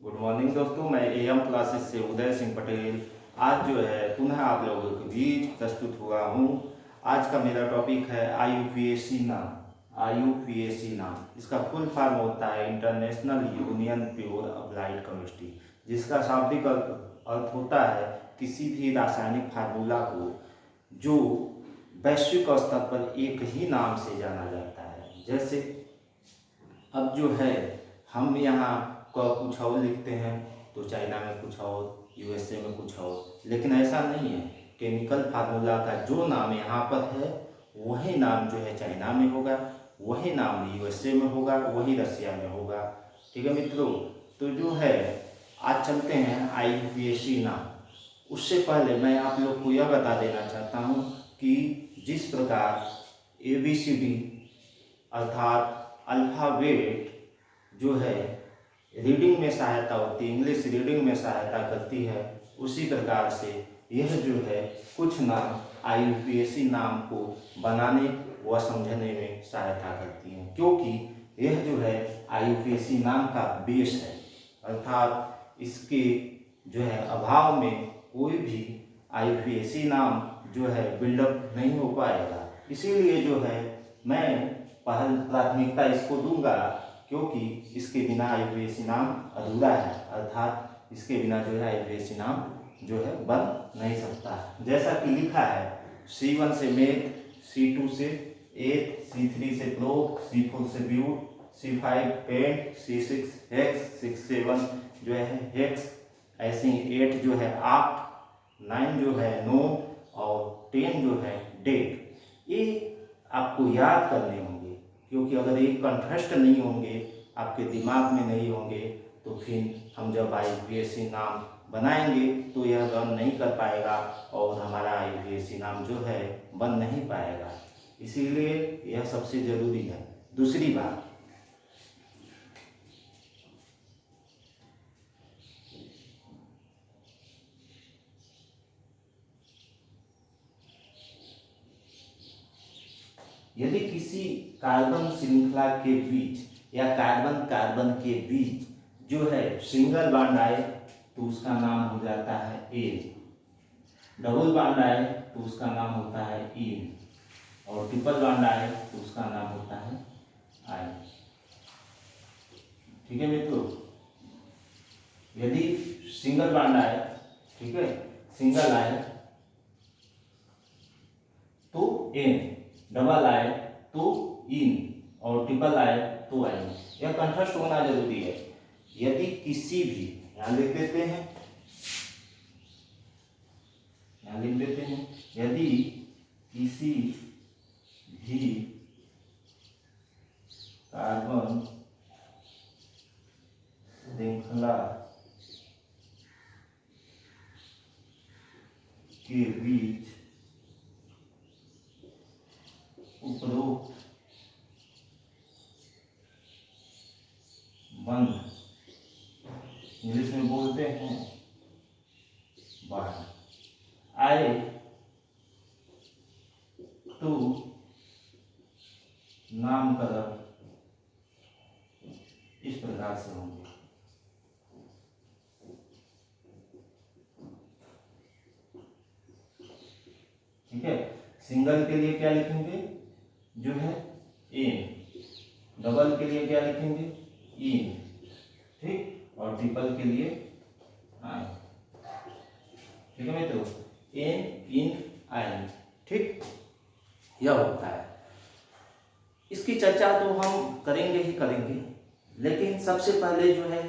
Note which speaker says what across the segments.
Speaker 1: Good morning दोस्तों, मैं M classes से उदय सिंह पटेल आज जो है पुनः आप लोगों के बीच प्रस्तुत हुआ हूँ। आज का मेरा टॉपिक है IUPAC नाम। IUPAC नाम इसका फुल फॉर्म होता है international union pure applied chemistry, जिसका शाब्दिक अर्थ होता है किसी भी रासायनिक फार्मूला को जो वैश्विक स्तर पर एक ही नाम से जाना जाता है। जैसे अब जो है हम यहाँ का कुछ और लिखते हैं तो चाइना में कुछ और, USA में कुछ और, लेकिन ऐसा नहीं है। केमिकल फार्मूला का जो नाम यहाँ पर है वही नाम जो है चाइना में होगा, वही नाम USA में होगा, वही रसिया में होगा। ठीक है मित्रों, तो जो है आज चलते हैं IUPAC नाम। उससे पहले मैं आप लोग को यह बता देना चाहता हूँ कि जिस प्रकार ABCD अर्थात अल्फ़ाबेट जो है रीडिंग में सहायता होती है, इंग्लिश रीडिंग में सहायता करती है, उसी प्रकार से यह जो है कुछ नाम IUPAC नाम को बनाने व समझने में सहायता करती हैं, क्योंकि यह जो है IUPAC नाम का बेस है, अर्थात इसके जो है अभाव में कोई भी IUPAC नाम जो है बिल्डअप नहीं हो पाएगा। इसीलिए जो है मैं पहल प्राथमिकता इसको दूंगा, क्योंकि इसके बिना IUPAC नाम अधूरा है, अर्थात इसके बिना जो है IUPAC नाम जो है बन नहीं सकता। जैसा कि लिखा है C1 से मेथ, C2 से एथ, C3 से प्रोब, C4 से ब्यूट, C5 पेंट, C6 हेक्स, 6 7 जो है हेक्स, ऐसे ही 8 जो है आक्ट, 9 जो है नो और 10 जो है डेट। ये आपको याद करने होंगे, क्योंकि अगर एक कंठस्थ नहीं होंगे, आपके दिमाग में नहीं होंगे, तो फिर हम जब IUPAC नाम बनाएंगे तो यह रन नहीं कर पाएगा और हमारा IUPAC नाम जो है बन नहीं पाएगा। इसीलिए यह सबसे ज़रूरी है। दूसरी बात, यदि किसी कार्बन श्रृंखला के बीच या कार्बन कार्बन के बीच जो है सिंगल बॉन्ड आए तो उसका नाम हो जाता है एन, डबल बॉन्ड आए तो उसका नाम होता है इन, और ट्रिपल बॉन्ड आए तो उसका नाम होता है आई। ठीक है मित्रों, यदि सिंगल बॉन्ड आए, ठीक है, सिंगल आए तो एन, डबल आए तो इन और ट्रिपल आए तो आई। यह कंठस्थ होना जरूरी है। यदि किसी भी, यहाँ लिख देते हैं, यहाँ लिख देते हैं, यदि किसी भी कार्बन श्रृंखला के बीच उपरोक्त बंध, इंग्लिश में बोलते हैं बॉन्ड, आए तो नामकरण इस प्रकार से होंगे। ठीक है, सिंगल के लिए क्या लिखेंगे जो है एन, डबल के लिए क्या लिखेंगे इन, ठीक, और ट्रिपल के लिए आई। ठीक है मित्रों, एन इन आई, ठीक, यह होता है। इसकी चर्चा तो हम करेंगे ही करेंगे, लेकिन सबसे पहले जो है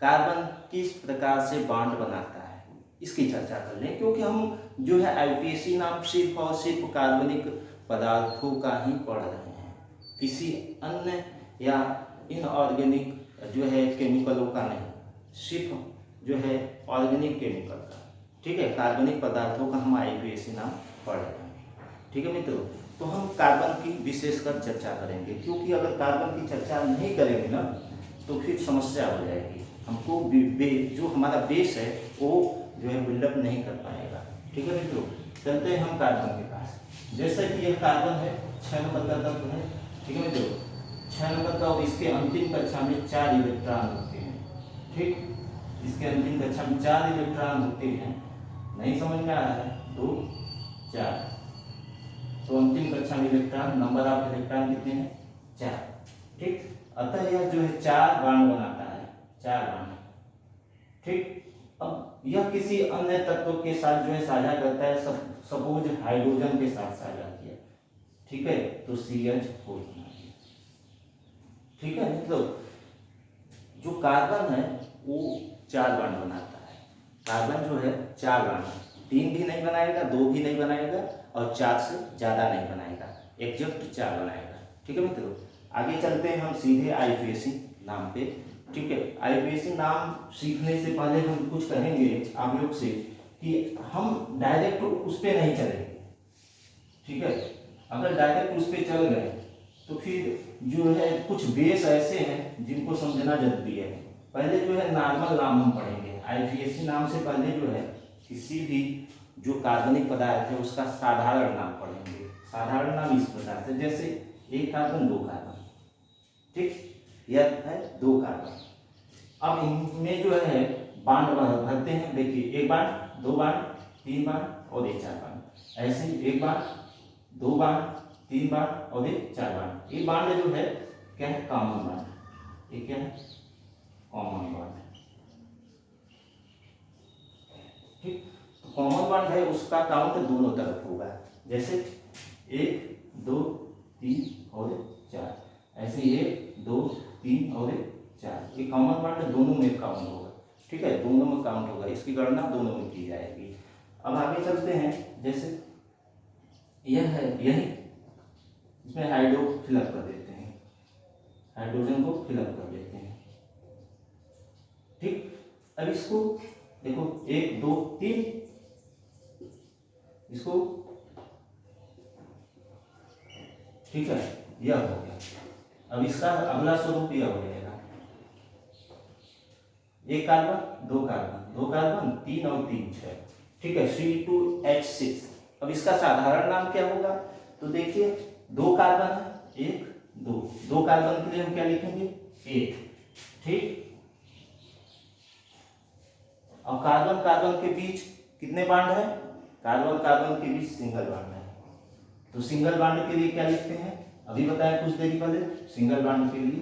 Speaker 1: कार्बन किस प्रकार से बॉन्ड बनाता है इसकी चर्चा कर लें, क्योंकि हम जो है IUPAC नाम सिर्फ और सिर्फ कार्बनिक पदार्थों का ही पढ़ रहे हैं, किसी अन्य या इनऑर्गेनिक जो है केमिकलों का नहीं, सिर्फ जो है ऑर्गेनिक केमिकल का। ठीक है, कार्बनिक पदार्थों का हम IUPAC नाम पढ़ रहे हैं। ठीक है मित्रों, तो हम कार्बन की विशेषकर चर्चा करेंगे, क्योंकि अगर कार्बन की चर्चा नहीं करेंगे ना तो फिर समस्या हो जाएगी। हमको जो हमारा बेस है वो जो है बिल्डअप नहीं कर पाएगा। ठीक है मित्रों, चलते हैं हम कार्बन के पास। जैसे कि यह कार्बन है, 6 नंबर का तत्व है। ठीक है मित्रों, 6 नंबर का, और इसके अंतिम कक्षा में 4 इलेक्ट्रॉन होते हैं। ठीक, इसके अंतिम कक्षा में 4 इलेक्ट्रॉन होते हैं। नहीं समझ में आ रहा है? 2 4, तो अंतिम कक्षा में इलेक्ट्रॉन, नंबर ऑफ इलेक्ट्रॉन कितने हैं? 4। ठीक, अतः यह जो है 4 बॉन्ड बनाता है, 4 बॉन्ड। ठीक, अब यह किसी अन्य तत्व के साथ जो है साझा करता है, सपोज हाइड्रोजन के साथ साझा किया, ठीक है, तो CH4 बना दिया। ठीक है, मतलब जो कार्बन है वो 4 बॉन्ड बनाता है। कार्बन जो है 4 बॉन्ड, 3 भी नहीं बनाएगा, 2 भी नहीं बनाएगा और 4 से ज़्यादा नहीं बनाएगा, एग्जैक्ट 4 बनाएगा। ठीक है मित्रों, आगे चलते हैं हम सीधे IUPAC नाम पे। ठीक है, IUPAC नाम सीखने से पहले हम कुछ कहेंगे आप लोग से कि हम डायरेक्ट उस पर नहीं चलेंगे। ठीक है, अगर डायरेक्ट उस पर चल गए तो फिर जो है कुछ बेस ऐसे हैं जिनको समझना जरूरी है। पहले जो है नॉर्मल नाम हम पढ़ेंगे। IUPAC नाम से पहले जो है किसी भी जो कार्बनिक पदार्थ है उसका साधारण नाम पढ़ेंगे। साधारण नाम इस प्रकार से, जैसे 1 कार्बन 2 कार्बन, ठीक, यह है 2 कार्बन। अब इनमें जो है बांड भरते हैं, देखिए 1 बांड 2 बांड 3 बांड और 4 बांड, ऐसे 1 बांड 2 बांड 3 बांड और 4 बांड। ये बांड जो है क्या है? Common bond. ये क्या है? Common bond. ठीक, तो कॉमन बांड है उसका काउंट दोनों तरफ होगा, जैसे 1 2 3 और 4, ऐसे 1 2 3 और 4, ये कॉमन बांड दोनों में काउंट होगा। ठीक है, दोनों में काउंट होगा, इसकी गणना दोनों में की जाएगी। अब आगे चलते हैं, जैसे यह है, यही इसमें हाइड्रो फिलअप कर देते हैं, हाइड्रोजन को फिलअप कर देते हैं। ठीक, अब इसको देखो 1 2 3, इसको, ठीक है, यह हो गया। अब इसका अगला स्वरूप यह हो जाएगा, 1 कार्बन 2 कार्बन 2 कार्बन 3 और 3 6, ठीक है, C2H6। अब इसका साधारण नाम क्या होगा? तो देखिए 2 कार्बन है, 1 2, 2 कार्बन के लिए हम क्या लिखेंगे? 1। ठीक, और कार्बन कार्बन के बीच कितने बांड है? कार्बन कार्बन के बीच सिंगल बांड है, तो सिंगल बांड के लिए क्या लिखते हैं? अभी बताया कुछ देर पहले, सिंगल बांड के लिए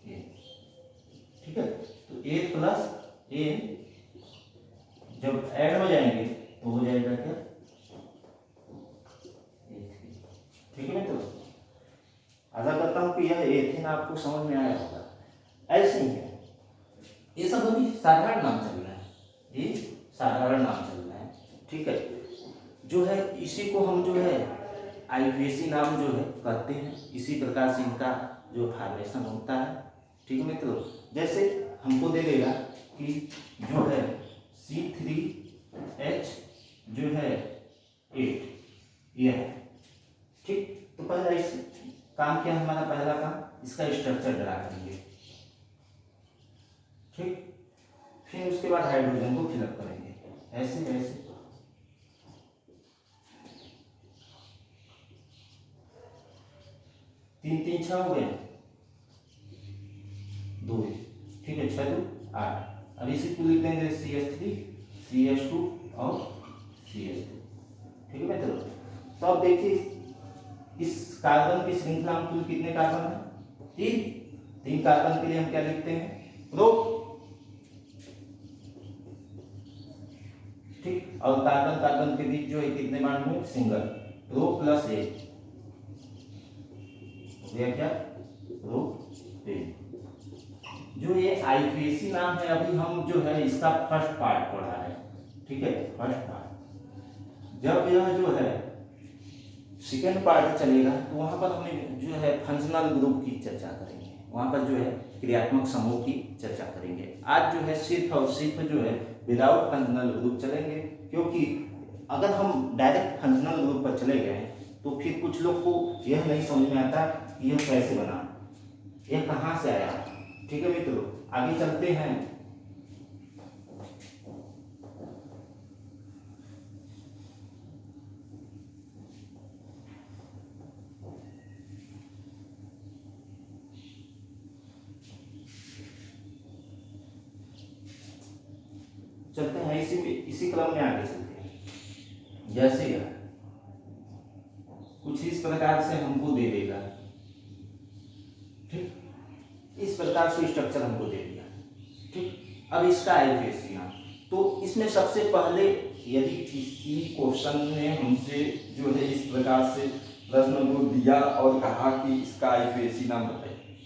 Speaker 1: ए। ठीक है, तो A प्लस A जब ऐड हो जाएंगे तो हो जाएगा क्या? ठीक है, तो आशा करता हूं कि यह एथेन आपको समझ में आया होगा। ऐसे ही है, ये सब अभी साधारण नाम चल रहा है, ये साधारण नाम चल रहा है। ठीक है, जो है इसी को हम जो है IUPAC नाम जो है कहते हैं, इसी प्रकार से इनका जो फॉर्मेशन होता है। ठीक है मित्रों, जैसे हमको दे देगा कि जो है C3H जो है 8, यह है। ठीक, तो पहला इस काम क्या है हमारा? पहला काम इसका स्ट्रक्चर ड्रा करेंगे। ठीक, फिर उसके बाद हाइड्रोजन को फिलअप करेंगे, ऐसे ऐसे 3 3 6 हो गए, 2, ठीक है, 6 2 8। अब इसी को लिख देंगे CH3 CH2 और CH2। ठीक है मित्रों, तो अब देखिए इस कार्बन की श्रृंखला में कुल कितने कार्बन है? 3 कार्बन के लिए हम क्या लिखते हैं? प्रो। ठीक, और कार्बन कार्बन के बीच जो है कितने बांड में? सिंगल, प्रो प्लस A हो गया क्या? Pro A। जो ये IUPAC नाम है, अभी हम जो है इसका फर्स्ट पार्ट पढ़ा है। ठीक है, फर्स्ट पार्ट। जब यह जो है सेकेंड पार्ट चलेगा तो वहां पर हमें जो है फंक्शनल ग्रुप की चर्चा करेंगे, वहां पर जो है क्रियात्मक समूह की चर्चा करेंगे। आज जो है सिर्फ और सिर्फ जो है विदाउट फंक्शनल ग्रुप चलेंगे, क्योंकि अगर हम डायरेक्ट फंक्शनल ग्रुप पर चले गए तो फिर कुछ लोग को यह नहीं समझ में आता कि यह कैसे बना, यह कहाँ से आया। ठीक है मित्रों, आगे चलते हैं। चलते हैं इसी क्रम में आगे चलते हैं। जैसे यह कुछ इस प्रकार से हमको दे देगा, ठीक, इस प्रकार से स्ट्रक्चर हमको दे दिया, ठीक। अब इसका IUPAC नाम, तो इसमें सबसे पहले यदि किसी क्वेश्चन ने हमसे जो है इस प्रकार से प्रश्न को दिया और कहा कि इसका IUPAC नाम बताइए,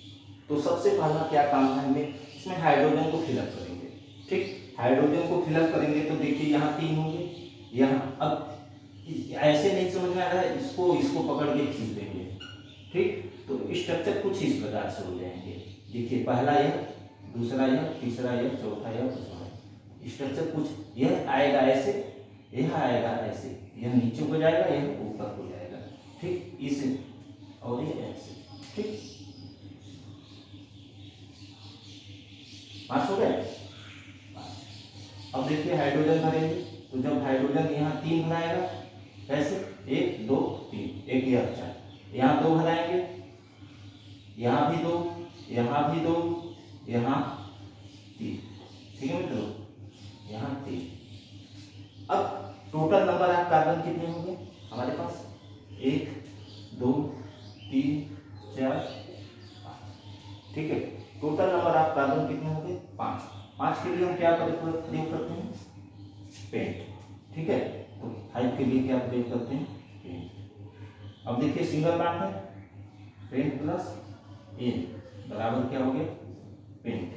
Speaker 1: तो सबसे पहला क्या काम है हमें, इसमें हाइड्रोजन को फिलअप करेंगे, ठीक। हाइड्रोजन को फिलअप करेंगे तो देखिए यहाँ 3 होंगे, यहाँ अब ऐसे नहीं समझ में आ रहा है, इसको पकड़ के खींच देंगे, ठीक। तो स्ट्रक्चर कुछ इस प्रकार से हो जाएंगे, देखिए पहला यह, दूसरा यह, तीसरा यह, चौथा यह, पांचवा। स्ट्रक्चर कुछ यह आएगा ऐसे, यह आएगा ऐसे, यह नीचे को जाएगा, यह ऊपर को जाएगा, ठीक, इस और ये ऐसे, ठीक। 5 हो गए। अब देखिए हाइड्रोजन भरेंगे, तो जब हाइड्रोजन यहाँ 3 भराएगा, कैसे 1 2 3, एक यह 4, यहाँ 2 भराएंगे, यहाँ भी 2, यहाँ भी 2, यहाँ 3, ठीक है मित्रों, यहाँ 3। अब टोटल नंबर ऑफ कार्बन कितने होंगे हमारे पास, 1 2 3 4 5, ठीक है। टोटल नंबर ऑफ कार्बन कितने होंगे, 5। 5 के लिए हम क्या प्रयोग करते हैं, पेंट, ठीक है। तो 5 के लिए क्या प्रयोग करते हैं, पेंट। अब देखिए सिंगल बॉन्ड है, पेंट प्लस N बराबर क्या हो गया, पेंट।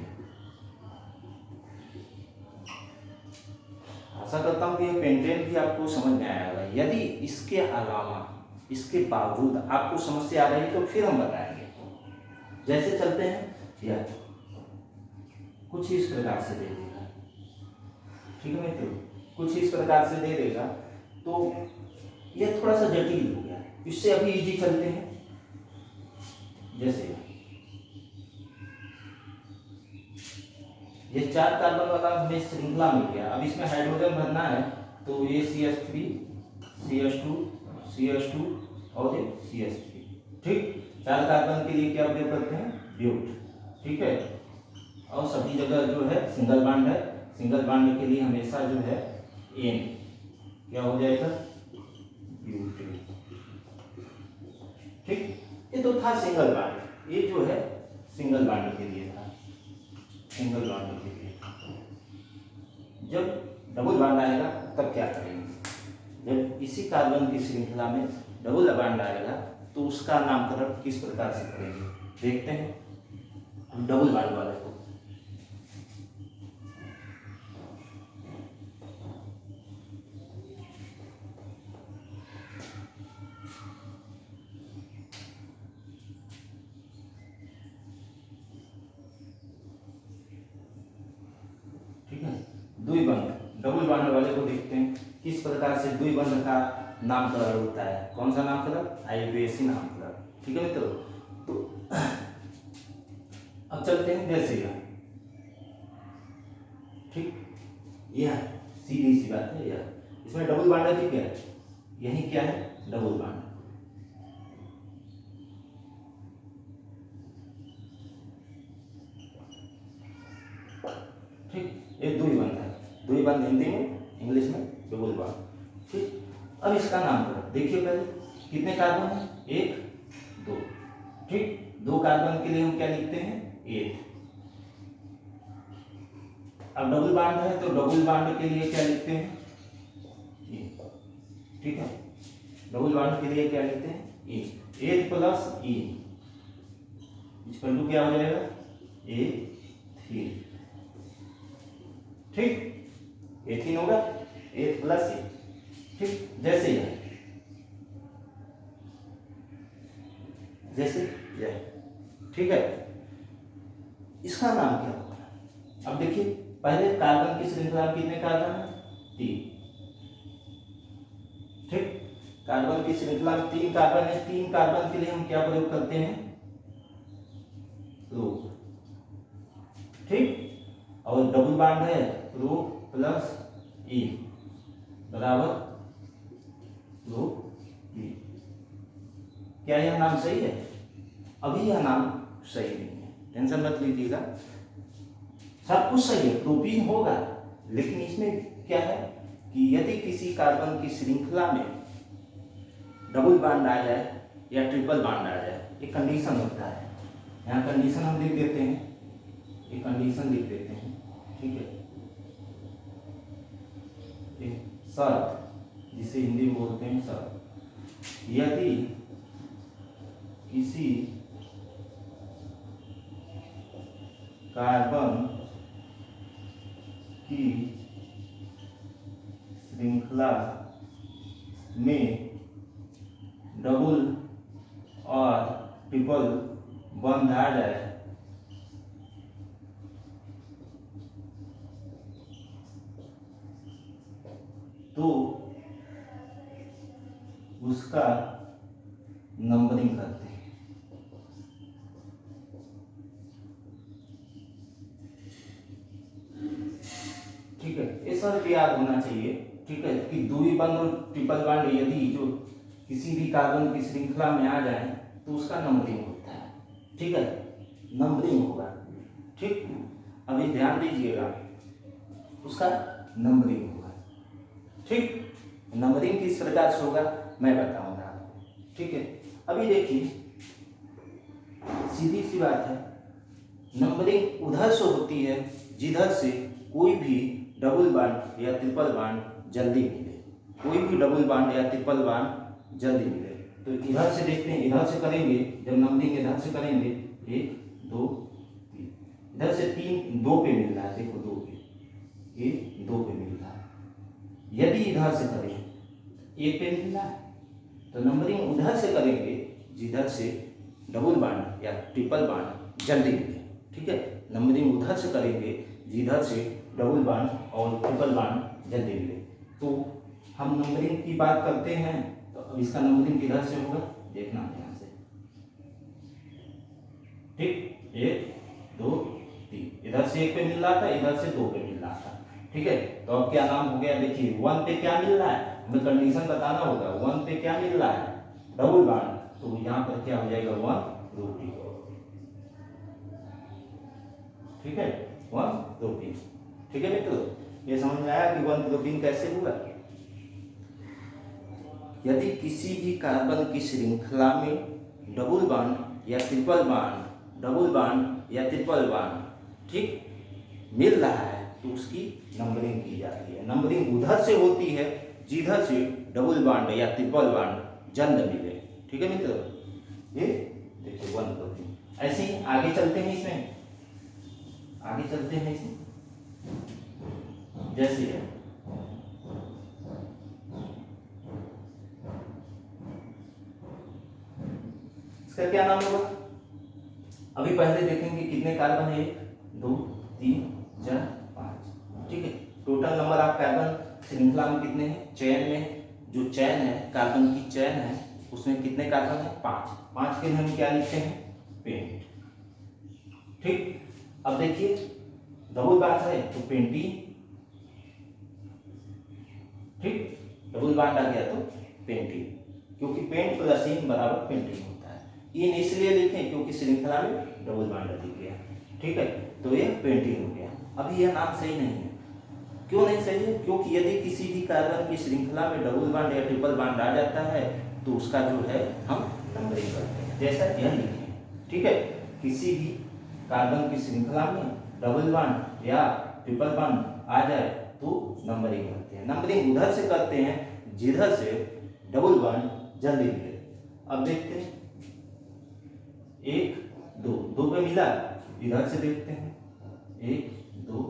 Speaker 1: आशा करता हूँ कि यह पेंटेन भी आपको समझ में आया होगा। यदि इसके अलावा, इसके बावजूद आपको समस्या आ रही है तो फिर हम बताएंगे। जैसे चलते हैं, यह कुछ इस प्रकार से दे देगा, ठीक है मित्रों, कुछ इस प्रकार से दे देगा, तो यह थोड़ा सा जटिल हो गया, इससे अभी इजी चलते हैं। जैसे ये 4 कार्बन वाला हमें श्रृंखला मिल गया, अब इसमें हाइड्रोजन भरना है, तो ये CH3 CH2 CH2 और ये CH3, ठीक। 4 कार्बन के लिए क्या प्रयोग करते हैं, ब्यूट, ठीक है। और सभी जगह जो है सिंगल बॉन्ड है, सिंगल बॉन्ड के लिए हमेशा जो है N क्या हो जाएगा, ब्यूटेन, ठीक। ये तो था सिंगल बॉन्ड, ये जो है सिंगल बॉन्ड के लिए था, सिंगल बॉन्ड के लिए। जब डबल बॉन्ड आएगा तब क्या करेंगे, जब इसी कार्बन की श्रृंखला में डबल बॉन्ड आएगा तो उसका नामकरण किस प्रकार से करेंगे, देखते हैं हम डबल बॉन्ड वाले को। द्विबंध, डबल बॉन्ड वाले को देखते हैं किस प्रकार से द्विबंध का नामकरण होता है। कौन सा नामकरण, IUPAC नामकरण, ठीक है मित्रों। तो अब चलते हैं, जैसे यह, ठीक, यह सीधी सी बात है, यह इसमें डबल बॉन्ड है, क्या है, यही क्या है, डबल बॉन्ड, ठीक। ये द्विबंध है, द्विबंध हिंदी में, इंग्लिश में डबल बॉन्ड, ठीक। अब इसका नामकरण देखिए, पहले कितने कार्बन है, 1 2, ठीक। 2 कार्बन के लिए हम क्या लिखते हैं, 8। अब डबल बॉन्ड है तो डबल बॉन्ड के लिए क्या लिखते हैं, ठीक है। डबल बॉन्ड के लिए क्या लिखते हैं, 8 प्लस E, इसका क्या हो जाएगा, A3, ठीक। एथीन होगा, 8 प्लस E, ठीक। जैसे यह, जैसे यह, ठीक है। इसका नाम क्या होगा, अब देखिए पहले कार्बन की श्रृंखला में कितने कार्बन है, 3, ठीक। कार्बन की श्रृंखला में 3 कार्बन है, 3 कार्बन के लिए हम क्या प्रयोग करते हैं, रो, ठीक। और डबल बॉन्ड है, रो प्लस E बराबर रो E। क्या यह नाम सही है, अभी यह नाम सही नहीं है, टेंशन मत लीजिएगा, सब कुछ सही है, प्रोपीन होगा लेकिन इसमें क्या है कि यदि किसी कार्बन की श्रृंखला में डबल बॉन्ड आ जाए या ट्रिपल बॉन्ड आ जाए, एक कंडीशन होता है। यहाँ कंडीशन हम लिख देते हैं, एक कंडीशन लिख देते हैं, ठीक है, एक शर्त, जिसे हिंदी में बोलते हैं शर्त। यदि किसी कार्बन की श्रृंखला में डबल और ट्रिपल बॉन्ड आ जाए तो उसका नंबरिंग करते हैं। ठीक है, ये सब याद होना चाहिए। ठीक है, कि द्विबंध बॉन्ड और ट्रिपल बॉन्ड यदि जो किसी भी कार्बन की श्रृंखला में आ जाए तो उसका नंबरिंग होता है। ठीक है, नंबरिंग होगा। ठीक, अभी ध्यान दीजिएगा, उसका नंबरिंग होगा। ठीक, नंबरिंग किस प्रकार से होगा मैं बताऊंगा आपको। ठीक है, अभी देखिए सीधी सी बात है, नंबरिंग उधर से होती है जिधर से कोई भी डबल बॉन्ड या ट्रिपल बॉन्ड जल्दी मिले, कोई भी डबल बॉन्ड या ट्रिपल बॉन्ड जल्दी मिले। तो इधर से देखते हैं, इधर से करेंगे, जब नंबरिंग इधर से करेंगे 1 2 3, इधर से 3 2 पे मिल रहा है, देखो 2 पे, ये 2 पे मिल रहा है। यदि इधर से करें 1 पे मिल रहा है तो नंबरिंग उधर से करेंगे जिधर से डबल बॉन्ड या ट्रिपल बॉन्ड जल्दी मिले। ठीक है, नंबरिंग उधर से करेंगे जिधर से डबल बॉन्ड और ट्रिपल बॉन्ड जल्दी मिले। तो हम नंबरिंग की बात करते हैं, तो अब इसका नंबरिंग किधर से होगा देखना ध्यान से। ठीक, 1 2 3, इधर से 1 पे मिल रहा था, इधर से 2 पे मिल रहा था। ठीक है, तो अब क्या नाम हो गया, देखिए 1 पे क्या मिल रहा है, हमें कंडीशन बताना होगा। 1 पे क्या मिल रहा है, डबल बॉन्ड, तो यहाँ पर क्या हो जाएगा 1 2 3। ठीक है, 1 2 3। ठीक है मित्रों, ये समझ में आया कि 1 2 3 कैसे हुआ। यदि किसी भी कार्बन की श्रृंखला में डबल बॉन्ड या ट्रिपल बॉन्ड, डबल बॉन्ड या ट्रिपल बॉन्ड, ठीक, मिल रहा है तो उसकी नंबरिंग की जाती है। नंबरिंग उधर से होती है जिधर से डबल बॉन्ड या ट्रिपल बॉन्ड जल्द मिले। ठीक है मित्रों, ये देखिए 1 2 3। ऐसे ही आगे चलते हैं, इसमें आगे चलते हैं इसमें, जैसे है इसका क्या नाम होगा। अभी पहले देखेंगे कितने कार्बन है, 1 2 3 4 5। ठीक है, टोटल नंबर ऑफ कार्बन श्रृंखला में कितने हैं, चैन में जो चैन है, कार्बन की चैन है, उसमें कितने कार्बन है, 5। 5 के लिए हम क्या लिखते हैं, पेंट। ठीक, अब देखिए डबल बॉन्ड है तो पेंटीन। ठीक, डबल बॉन्ड आ गया तो पेंटीन, क्योंकि पेंट प्लस इन बराबर पेंटीन होता है। इन इसलिए लिखें क्योंकि श्रृंखला में डबल बॉन्ड अधिक गया। ठीक है, तो ये पेंटीन हो गया। अभी यह नाम सही नहीं है। क्यों नहीं सही है, क्योंकि यदि किसी भी कार्बन की श्रृंखला में डबल बॉन्ड या ट्रिपल बॉन्ड आ जाता है तो उसका जो है हम नंबरिंग करते हैं, जैसा यह लिखें। ठीक है, किसी भी कार्बन की श्रृंखला में डबल बॉन्ड या ट्रिपल बॉन्ड आ जाए तो नंबरिंग करते हैं। नंबरिंग उधर से करते हैं जिधर से डबल बॉन्ड जल्दी मिले। अब देखते हैं 1 2 2 पे मिला, इधर से देखते हैं 1 2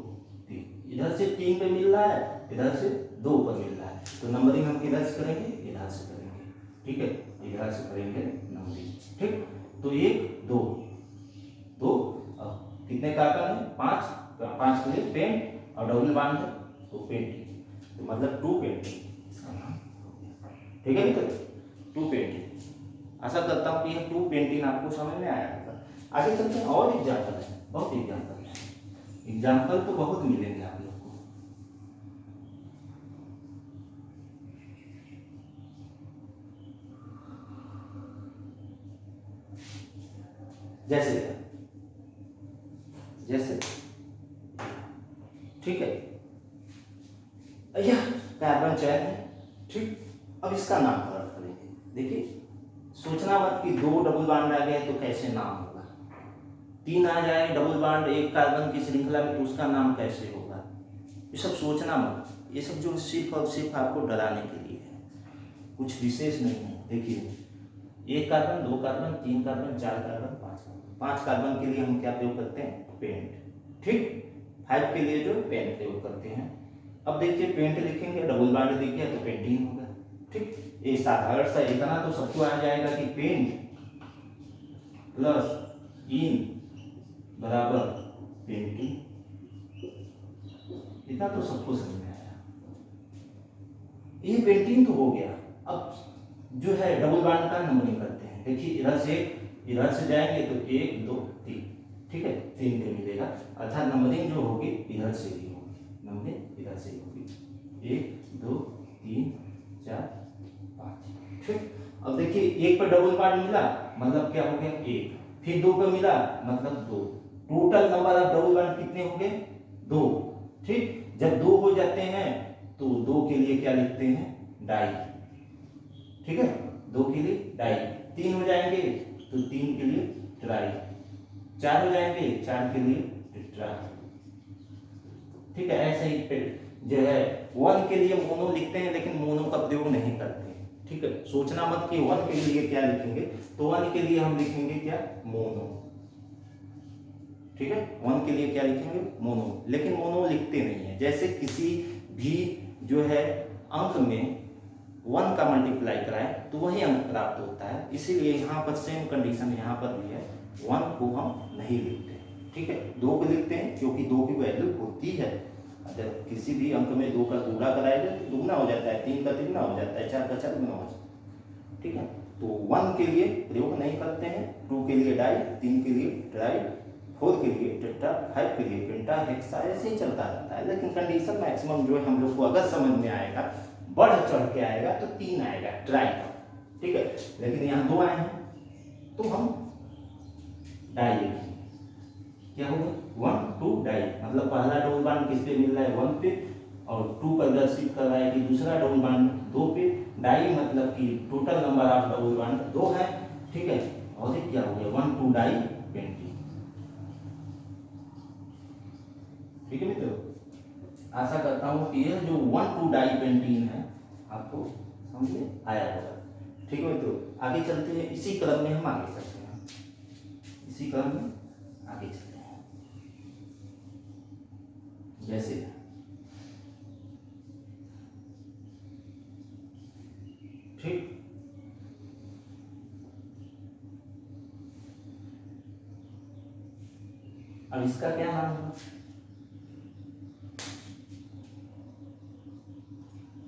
Speaker 1: 3, इधर से 3 पे मिल रहा है, इधर से 2 पर मिल रहा है, तो नंबरिंग हम किधर से करेंगे, इधर से करेंगे। ठीक है, इधर से करेंगे नंबरिंग। ठीक, तो 1 2 2, अब कितने कार्बन है, 5, 5 के लिए पेंट और डबल बॉन्ड है तो पेंटिंग, तो मतलब 2 पेंटिंग इसका नाम हो गया। ठीक है मित्र, 2 पेंटिंग। आशा करता हूँ कि यह 2 पेंटिंग आपको समझ में आया होगा। आगे चलते हैं, और एग्जाम्पल है, बहुत एग्जाम्पल है। एग्जाम्पल तो बहुत मिलेंगे आप लोग को। जैसे जैसे ठीक है, यह कार्बन चैन है, ठीक। अब इसका नाम करेंगे। देखिए सोचना मत कि 2 डबल बॉन्ड आ गए तो कैसे नाम होगा, 3 आ जाए डबल बॉन्ड एक कार्बन की श्रृंखला में तो उसका नाम कैसे होगा, ये सब सोचना मत। ये सब जो सिर्फ और सिर्फ आपको डराने के लिए है, कुछ विशेष नहीं है। देखिए 1 carbon, 2 carbon, 3 carbon, 4 carbon, 5 carbon. 5 carbon के लिए हम क्या प्रयोग करते हैं, पेंट, ठीक। 5 के लिए जो पेन प्रयोग करते हैं। अब देखिए पेंट लिखेंगे, डबल बॉन्ड दिख गया तो पेंटीन होगा, ठीक। ये साधारण सा इतना तो सबको आ जाएगा कि पेंट प्लस इन बराबर पेंटिंग, इतना तो सबको समझ में आया। ये पेंटिंग तो हो गया। अब जो है डबल बॉन्ड का नंबरिंग करते हैं। देखिए इधर से जाएंगे तो 1 2 3, ठीक है, 3 पे मिलेगा, अर्थात नंबरिंग जो होगी इधर से ही होगी, नंबरिंग इधर से ही होगी। 1 2 3 4 5, ठीक। अब देखिए 1 पर डबल बॉन्ड मिला मतलब क्या हो गया 1, फिर 2 पे मिला मतलब 2, total number of double bond कितने हो गए 2, ठीक। जब 2 हो जाते हैं तो 2 के लिए क्या लिखते हैं, डाई, ठीक है, 2 के लिए डाई। 3 हो जाएंगे तो 3 के लिए ट्राई, 4 हो जाएंगे 4 के लिए टेट्रा, ठीक है। ऐसे ही जो है 1 के लिए मोनो लिखते हैं लेकिन मोनो का प्रयोग नहीं करते, ठीक है। सोचना मत कि 1 के लिए क्या लिखेंगे, तो 1 के लिए हम लिखेंगे क्या, मोनो, ठीक है। 1 के लिए क्या लिखेंगे, मोनो, लेकिन मोनो लिखते नहीं है। जैसे किसी भी जो है अंक में 1 का मल्टीप्लाई कराए तो वही अंक प्राप्त होता है, इसीलिए यहाँ पर सेम कंडीशन यहाँ पर भी है, 1 को हम नहीं लिखते, ठीक है। 2 को लिखते हैं क्योंकि 2 की वैल्यू होती है, अगर किसी भी अंक में 2 का गुणा कराया जाए तो दुगना हो जाता है, 3 का तिगुना हो जाता है, 4 का 4 गुना हो जाता है, ठीक है। तो 1 के लिए प्रयोग नहीं करते हैं, 2 के लिए डाई, 3 के लिए ट्राई, 4 के लिए टेट्रा, 5 के लिए पेंटा, हेक्सा, ऐसे ही चलता रहता है। लेकिन कंडीशन मैक्सिमम जो है हम लोग को अगर समझ में आएगा, बढ़ चढ़ के आएगा तो 3 आएगा ट्राई का, ठीक है। लेकिन यहाँ 2 आए हैं तो हम डाई लिखेंगे, क्या होगा 1 2 डाई, मतलब पहला डबल बॉन्ड किस पे मिल रहा है 1 पे, और 2 प्रदर्शित कर रहा है कि दूसरा डबल बॉन्ड 2 पे, डाई मतलब कि total number of double bond 2 है, ठीक है। और ये क्या हो गया 1 2 डाई पेंटिंग, ठीक है मित्रों। आशा करता हूँ कि यह जो 1 2 डाई पेंटिंग है आपको समझ में आया होगा, ठीक है मित्रों। आगे चलते हैं, इसी क्रम में हम आगे चलते हैं, इसी क्रम में आगे चलते हैं। जैसे ठीक, अब इसका क्या नाम होगा,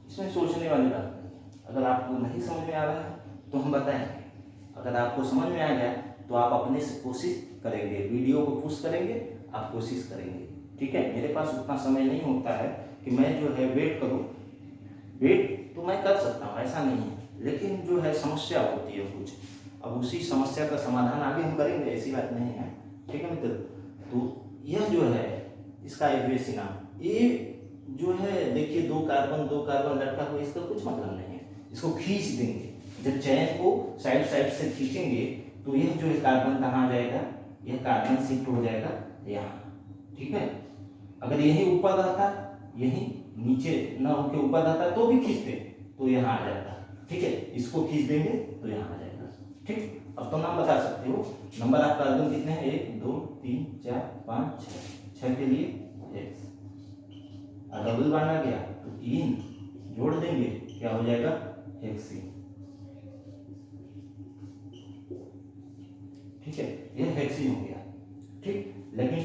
Speaker 1: इसमें सोचने वाली बात नहीं है। अगर आपको नहीं समझ में आ रहा है तो हम बताएंगे, अगर आपको समझ में आ गया तो आप अपने से कोशिश करेंगे, वीडियो को पुश करेंगे, आप कोशिश करेंगे, ठीक है। मेरे पास उतना समय नहीं होता है कि मैं जो है वेट करूं, वेट तो मैं कर सकता हूं, ऐसा नहीं है, लेकिन जो है समस्या होती है कुछ, अब उसी समस्या का समाधान आगे हम करेंगे, ऐसी बात नहीं है, ठीक है मित्र। तो यह जो है इसका एब्रेसिव नाम, ये जो है देखिए 2 कार्बन लटका हुआ, इसका कुछ मतलब नहीं है, इसको खींच देंगे, जब चैन को साइड साइड से खींचेंगे तो यह जो है कार्बन कहाँ आ जाएगा, यह कार्बन शिफ्ट हो जाएगा यहाँ, ठीक है। अगर यही ऊपर रहता, यही नीचे ना होके ऊपर रहता तो भी खींचते तो यहाँ आ जाता, ठीक है। इसको खींच देंगे तो यहाँ आ जाएगा, ठीक। अब तो नाम बता सकते हो, नंबर ऑफ कार्बन कितने हैं 1 2 3 4 5 6 के लिए x, और डबल बॉन्ड आ गया तो 3 जोड़ देंगे, क्या हो जाएगा हेक्सी, ठीक है, ये हेक्सी हो गया, ठीक। लेकिन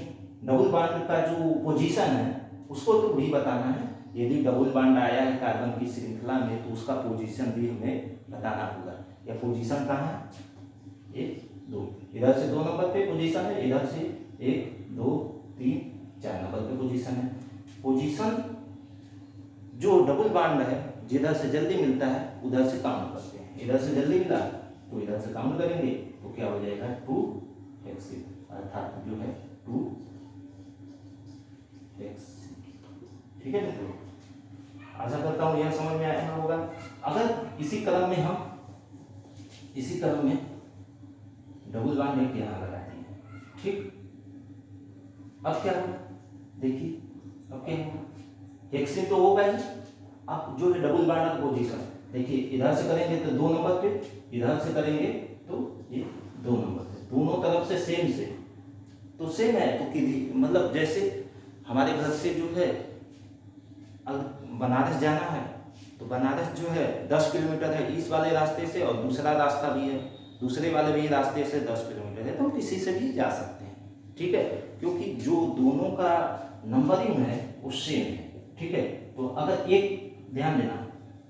Speaker 1: डबल बॉन्ड का जो पोजीशन है उसको तो वही बताना है, यदि डबल बॉन्ड आया है कार्बन की श्रृंखला में तो उसका पोजीशन भी हमें बताना होगा। यह पोजीशन कहाँ है 1 2, इधर से 2 नंबर पे पोजीशन है, इधर से 1 2 3 4 नंबर पे पोजीशन है। पोजीशन जो डबल बॉन्ड है जिधर से जल्दी मिलता है उधर से काउंट करते हैं, इधर से जल्दी मिला तो इधर से काउंट करेंगे तो क्या हो जाएगा 2 हेक्सी, अर्थात जो है 2 हेक्सी, ठीक है मित्रों। आशा करता हूँ यह समझ में आया होगा। अगर इसी क्रम में डबल बॉन्ड एक यहाँ लगा दिए, ठीक, अब क्या होगा देखिए, अब क्या होगा, हेक्सेन तो होगा ही। अब जो है डबल बॉन्ड का पोजीशन देखिए, इधर से करेंगे तो 2 नंबर पे, इधर से करेंगे तो ये 2 नंबर पे, दोनों तरफ से सेम से तो सेम है। तो मतलब जैसे हमारे घर से जो है अगर बनारस जाना है तो बनारस जो है 10 किलोमीटर है इस वाले रास्ते से, और दूसरा रास्ता भी है, दूसरे वाले भी रास्ते से 10 किलोमीटर है, तो हम किसी से भी जा सकते हैं, ठीक है, क्योंकि जो दोनों का नंबरिंग है वो सेम है, ठीक है। तो अगर एक ध्यान देना,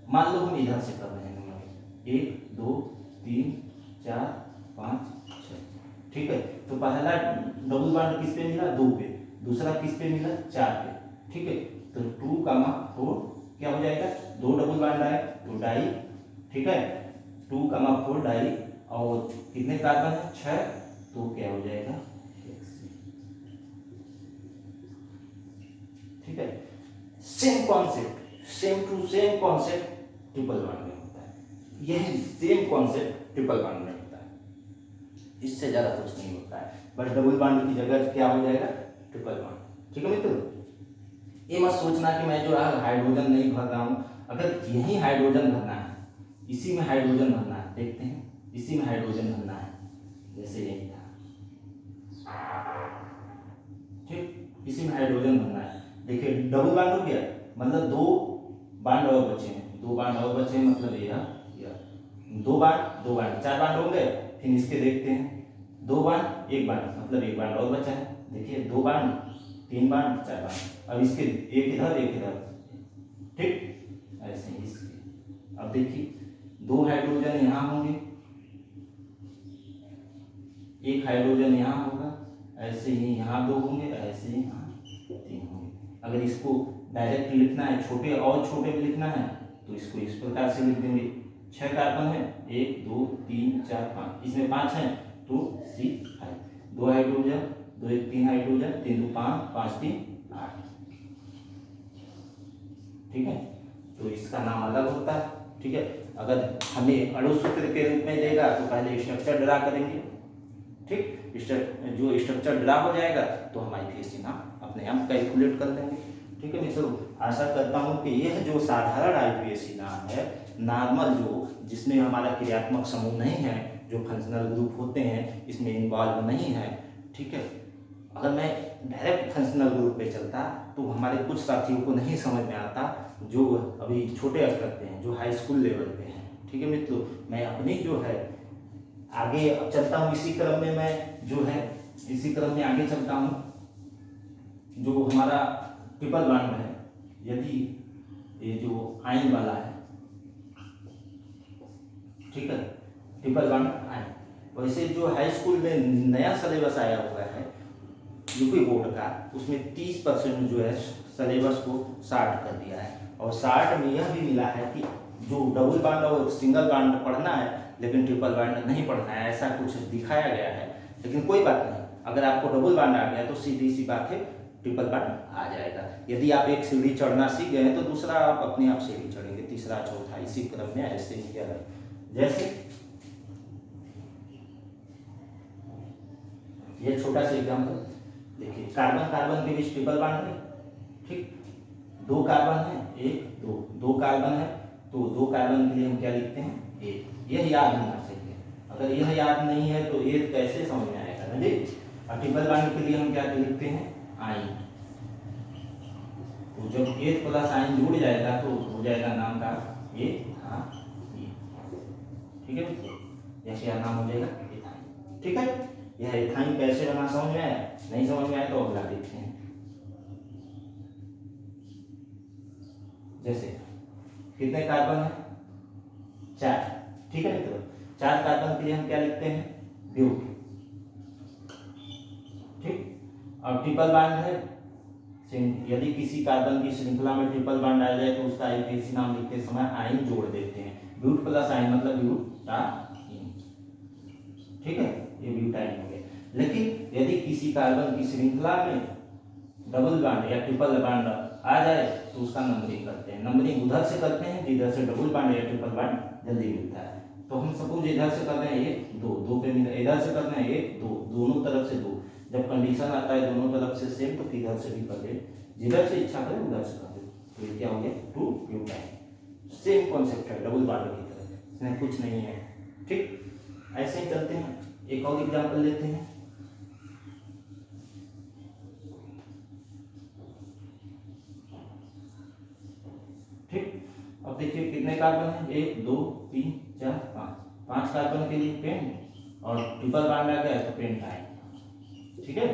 Speaker 1: मान लो हम इधर से कर रहे हैं नंबर 1 2 3 4 5 6, ठीक है। तो पहला डबल बॉन्ड किस पे मिला, 2 पे, दूसरा किस पे मिला, 4 पे, ठीक है। तो 2, 4 क्या हो जाएगा, 2 डबल बॉन्ड आए तो डाई, ठीक है, 2, 4 डाई, और कितने कार्बन है, 6, तो क्या हो जाएगा, ठीक है। Same concept, same to same concept triple bond में होता है, यही सेम कॉन्सेप्ट ट्रिपल बॉन्ड में होता है, इससे ज्यादा कुछ नहीं होता है। बस डबल बॉन्ड की जगह क्या हो जाएगा, ट्रिपल बॉन्ड, ठीक है मित्रों। ये मत सोचना कि मैं जो है हाइड्रोजन नहीं भर रहा हूँ, अगर यही हाइड्रोजन भरना है, इसी में हाइड्रोजन भरना है, देखते हैं इसी में हाइड्रोजन भरना है, जैसे यही था, ठीक, इसी में हाइड्रोजन भरना है, देखिए डबल बॉन्ड हो गया, मतलब 2 बॉन्ड और बचे हैं, 2 बॉन्ड और बचे हैं, मतलब यह 2 बॉन्ड 2 बॉन्ड 4 बॉन्ड हो गए। फिर इसके देखते हैं, 2 बॉन्ड 1 बॉन्ड, मतलब 1 बॉन्ड और बचा है, देखिए 2 बॉन्ड 3 बॉन्ड 4 बॉन्ड, अब इसके एक इधर एक इधर, ठीक, ऐसे ही इसके। अब देखिए 2 हाइड्रोजन यहाँ होंगे, 1 हाइड्रोजन यहाँ होगा, ऐसे ही यहाँ 2 होंगे, ऐसे ही यहाँ 3 होंगे। अगर इसको डायरेक्ट लिखना है, छोटे और छोटे में लिखना है, तो इसको इस प्रकार से लिख देंगे, 6 कार्बन है, 1 2 3 4 5, इसमें 5 है तो C5, 2 हाइड्रोजन, 2 1 3 हाइड्रोजन, 3 2 5 5 3 8, ठीक है। तो इसका नाम अलग होता है, ठीक है। अगर हमें अणु सूत्र के रूप में देगा तो पहले स्ट्रक्चर ड्रा करेंगे, ठीक, जो स्ट्रक्चर ड्रा हो जाएगा तो हम आईपीएसी नाम अपने आप कैलकुलेट कर लेंगे, ठीक है मित्रों। आशा करता हूँ कि यह जो साधारण आईपीएसी नाम है, नॉर्मल जो जिसमें हमारा क्रियात्मक समूह नहीं है, जो फंक्शनल ग्रुप होते हैं इसमें इन्वॉल्व नहीं है, ठीक है। अगर मैं डायरेक्ट फंक्शनल ग्रुप पे चलता तो हमारे कुछ साथियों को नहीं समझ में आता, जो अभी छोटे स्तर पे हैं, जो हाई स्कूल लेवल पे हैं, ठीक है मित्रों। मैं अपनी जो है आगे चलता हूँ, इसी क्रम में मैं जो है इसी क्रम में आगे चलता हूँ। जो हमारा ट्रिपल बॉन्ड है, यदि ये जो आयन वाला है, ठीक है, ट्रिपल बॉन्ड आयन, वैसे जो हाई स्कूल में नया सिलेबस आया हुआ है यूपी बोर्ड का, उसमें 30% जो है सिलेबस को शार्ट कर दिया है, और शार्ट में यह भी मिला है कि जो डबल बॉन्ड और सिंगल बॉन्ड पढ़ना है लेकिन ट्रिपल बॉन्ड नहीं पढ़ना है, ऐसा कुछ दिखाया गया है। लेकिन कोई बात नहीं, अगर आपको डबल बॉन्ड आ गया तो सीधी सी बात है ट्रिपल बॉन्ड आ जाएगा। यदि आप एक सीढ़ी चढ़ना सीख गए हैं तो दूसरा आप अपने आप सीढ़ी चढ़ेंगे, तीसरा चौथा इसी क्रम में ऐसे ही किया है। जैसे ये छोटा सा एग्जाम्पल देखिए, कार्बन कार्बन के बीच ट्रिपल बॉन्ड है, ठीक, 2 कार्बन है, 1 2 2 कार्बन है, तो 2 कार्बन के लिए हम क्या लिखते हैं, 1, यह याद होना चाहिए। अगर यह याद नहीं है तो 1 कैसे समझ में आएगा ना जी। और ट्रिपल बॉन्ड के लिए हम क्या लिखते हैं, आयन, तो जब 1 प्लस आयन जुड़ जाएगा तो हो जाएगा नाम का ये, हाँ ये, ठीक है, यह क्या नाम हो जाएगा, एथाइन, ठीक है। यह एथाइन कैसे बना समझ में आया, नहीं समझ में आया तो अगला देखते हैं। जैसे कितने कार्बन है, 4, ठीक है मित्रों, 4 कार्बन के लिए हम क्या लिखते हैं, ब्यूट, ठीक। और ट्रिपल बॉन्ड है, यदि किसी कार्बन की श्रृंखला में ट्रिपल बॉन्ड आ जाए तो उसका आईपीएसी नाम लिखते समय आयन जोड़ देते हैं, ब्यूट प्लस आयन मतलब ब्यूटाइन, ठीक है, ये ब्यूटाइन हो गया। लेकिन यदि किसी कार्बन की श्रृंखला में डबल बॉन्ड या ट्रिपल बॉन्ड आ जाए तो उसका नंबरिंग करते हैं। नंबरिंग उधर से करते हैं जिधर से डबल बॉन्ड या ट्रिपल बॉन्ड जल्दी मिलता है। तो हम सपोज इधर से कर रहे हैं एक दो, दो पे मिला, इधर से कर रहे हैं एक दो, दोनों तरफ से दो। जब कंडीशन आता है दोनों तरफ से सेम तो इधर से भी कर दे, जिधर से इच्छा करे उधर से कर दे। तो ये क्या हो गया, टू ब्यूटाइन। सेम कॉन्सेप्ट है डबल बॉन्ड की तरह, इसमें कुछ नहीं है। ठीक, ऐसे ही चलते हैं, एक और एग्जाम्पल लेते हैं। ठीक, अब देखिए कितने कार्बन हैं, 1 2 3 4 5, 5 कार्बन के लिए पेंट और ट्रिपल बॉन्ड आ गया तो पेंट आएगा। ठीक है,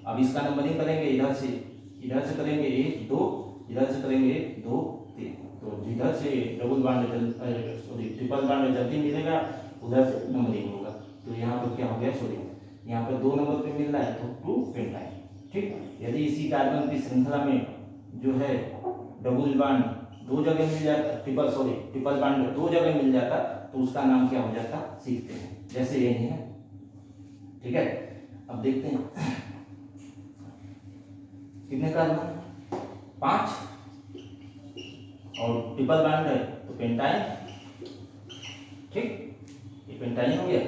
Speaker 1: अब इसका नंबरिंग करेंगे, इधर से करेंगे 1 2, इधर से करेंगे 1 2 3। तो जिधर से double bond sorry triple bond जल्दी मिलेगा उधर से नंबरिंग होगा। तो यहाँ पर क्या हो गया, सॉरी यहाँ पर 2 नंबर पे मिल रहा है तो 2 पेंटाइन। ठीक, यदि इसी कार्बन की श्रृंखला में जो है डबल बॉन्ड 2 जगह मिल जाता, ट्रिपल बॉन्ड 2 जगह मिल जाता तो उसका नाम क्या हो जाता, सीखते हैं। जैसे यही है। ठीक है, अब देखते हैं कितने कार्बन, 5 और ट्रिपल बॉन्ड है तो पेंटाइन। ठीक, ये पेंटाइन हो गया।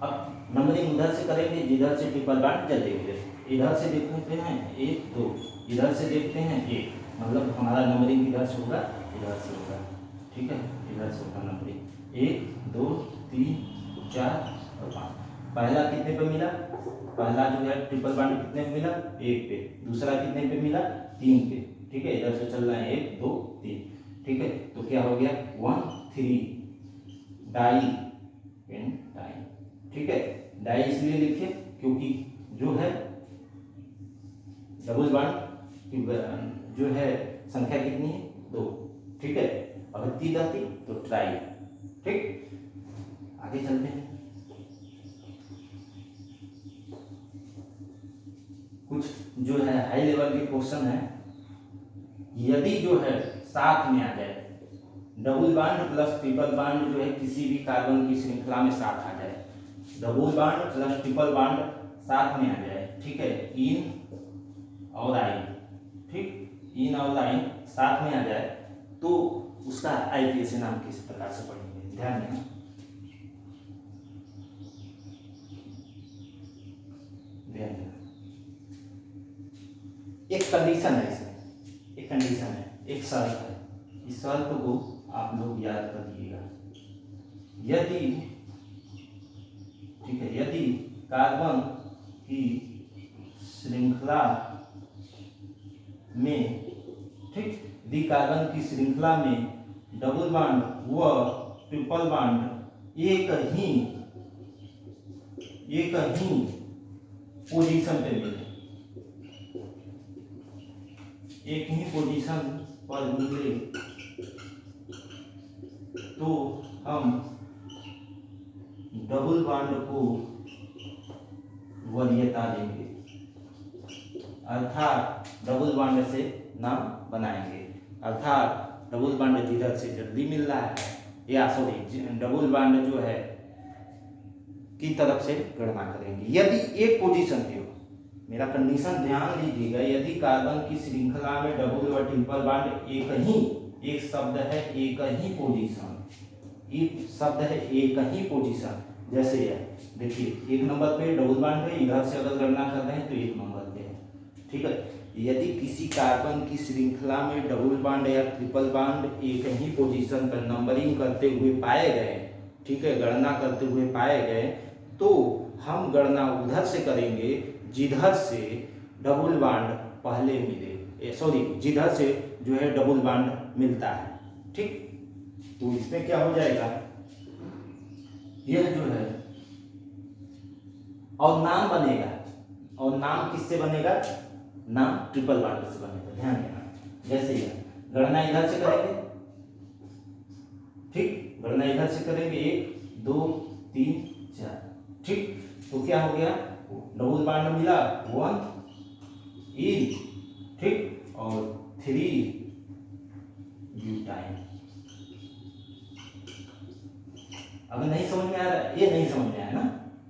Speaker 1: अब नंबरिंग उधर से करेंगे जिधर से ट्रिपल बॉन्ड जल्दी मिले। इधर से देखते हैं 1 2, इधर से देखते हैं 1, मतलब हमारा नंबरिंग किधर से होगा, इधर से होगा। ठीक है, इधर से होगा नंबरिंग 1 2 3 4 और 5। पहला कितने पे मिला, पहला जो है ट्रिपल बॉन्ड कितने पे मिला, 1 पे। दूसरा कितने पे मिला, 3 पे। ठीक है, इधर से चल रहा है 1 2 3। ठीक है, तो क्या हो गया 1 3 डाई पेंटाइन। ठीक है, डाई इसलिए लिखे क्योंकि जो है डबल बॉन्ड जो है संख्या कितनी है, 2। ठीक है, अगर 3 रहती तो ट्राई। ठीक, आगे चलते हैं। कुछ जो है हाई लेवल के क्वेश्चन है। यदि जो है साथ में आ जाए, double bond plus triple bond जो है किसी भी कार्बन की श्रृंखला में साथ आ जाए, double bond plus triple bond साथ में आ जाए। ठीक है, इन और आइन, ठीक, इन और आइन साथ में आ जाए तो उसका आईपीएसी नाम किस प्रकार से पढ़ेंगे, ध्यान देना। एक कंडीशन है इसमें, एक कंडीशन है, एक शर्त है। इस शर्त को आप लोग याद कर लीजिएगा। यदि, ठीक है, यदि कार्बन की श्रृंखला में, ठीक, यदि कार्बन की श्रृंखला में डबल बॉन्ड व ट्रिपल बॉन्ड एक ही पोजीशन पे मिले, एक ही पोजीशन पर मिले तो हम डबल बॉन्ड को वरीयता देंगे, अर्थात डबल बॉन्ड से नाम बनाएंगे। अर्थात डबल बॉन्ड जिधर से जल्दी मिल रहा है, या सॉरी डबल बॉन्ड जो है की तरफ से गणना करेंगे। यदि एक पोजीशन पे हो, मेरा कंडीशन ध्यान दीजिएगा, यदि कार्बन की श्रृंखला में डबल व ट्रिपल बॉन्ड एक शब्द है एक ही पोजीशन, एक शब्द है एक ही पोजीशन। जैसे देखिए 1 नंबर पे डबल बॉन्ड है, इधर से अगर गणना कर रहे हैं तो 1 नंबर पे है। ठीक है, यदि किसी कार्बन की श्रृंखला में डबल बॉन्ड या ट्रिपल बॉन्ड एक ही पोजीशन पर नंबरिंग करते हुए पाए गए, ठीक है, गणना करते हुए पाए गए, तो हम गणना उधर से करेंगे जिधर से डबल बॉन्ड पहले मिले, सॉरी जिधर से जो है डबल बॉन्ड मिलता है। ठीक, तो इसमें क्या हो जाएगा, यह जो है और नाम बनेगा, और नाम किससे बनेगा, नाम ट्रिपल बॉन्ड से बनेगा। ध्यान देना, जैसे यह गणना इधर से करेंगे, ठीक, गणना इधर से करेंगे 1 2 3 4, ठीक, तो क्या हो गया, डबल बॉन्ड मिला 1 इन, ठीक, और 3 ब्यूटाइन। अगर नहीं समझ में आ रहा है, ये नहीं समझ में आया ना,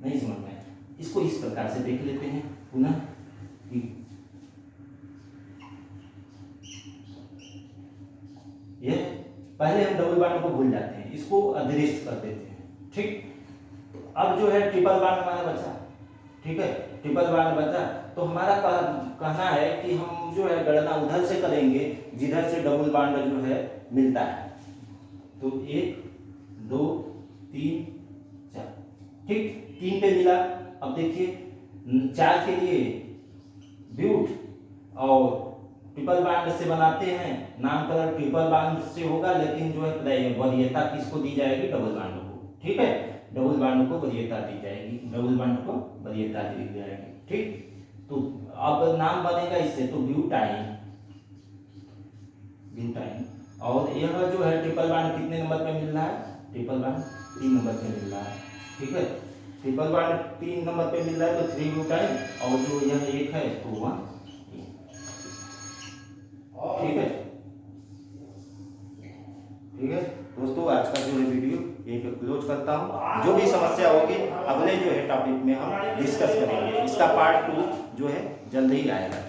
Speaker 1: नहीं समझ में आया, इसको इस प्रकार से देख लेते हैं पुनः। पहले हम डबल बॉन्ड को भूल जाते हैं, इसको अदृश्य कर देते हैं। ठीक, अब जो है ट्रिपल बॉन्ड हमारा बचा। ठीक है, ट्रिपल बॉन्ड बचा तो हमारा कहना है कि हम जो है गणना उधर से करेंगे जिधर से डबल बॉन्ड जो है मिलता है। तो 1 2 3 4, ठीक, 3 पे मिला। अब देखिए 4 के लिए ब्यूट और ट्रिपल बॉन्ड से बनाते हैं, नामकरण ट्रिपल बॉन्ड से होगा, लेकिन जो है वरीयता किसको दी जाएगी? डबल बॉन्ड को। ठीक है, डबल बॉन्ड को वरीयता दी जाएगी, डबल बॉन्ड को वरीयता दी जाएगी। ठीक, तो अब नाम बनेगा इससे तो ब्यूटाइन, ब्यूटाइन। और यह जो है ट्रिपल बॉन्ड कितने नंबर पे मिल रहा है? ट्रिपल बॉन्ड 3 नंबर पे मिल रहा है। ठीक है, ट्रिपल बॉन्ड 3 नंबर पे मिल रहा है तो 3 ब्यूटाइन, और जो यह 1 है तो 1। ठीक है, ठीक है दोस्तों, आज का जो है वीडियो यहीं पे क्लोज करता हूँ। जो भी समस्या होगी अगले जो है टॉपिक में हम डिस्कस करेंगे। इसका पार्ट 2 जो है जल्द ही आएगा।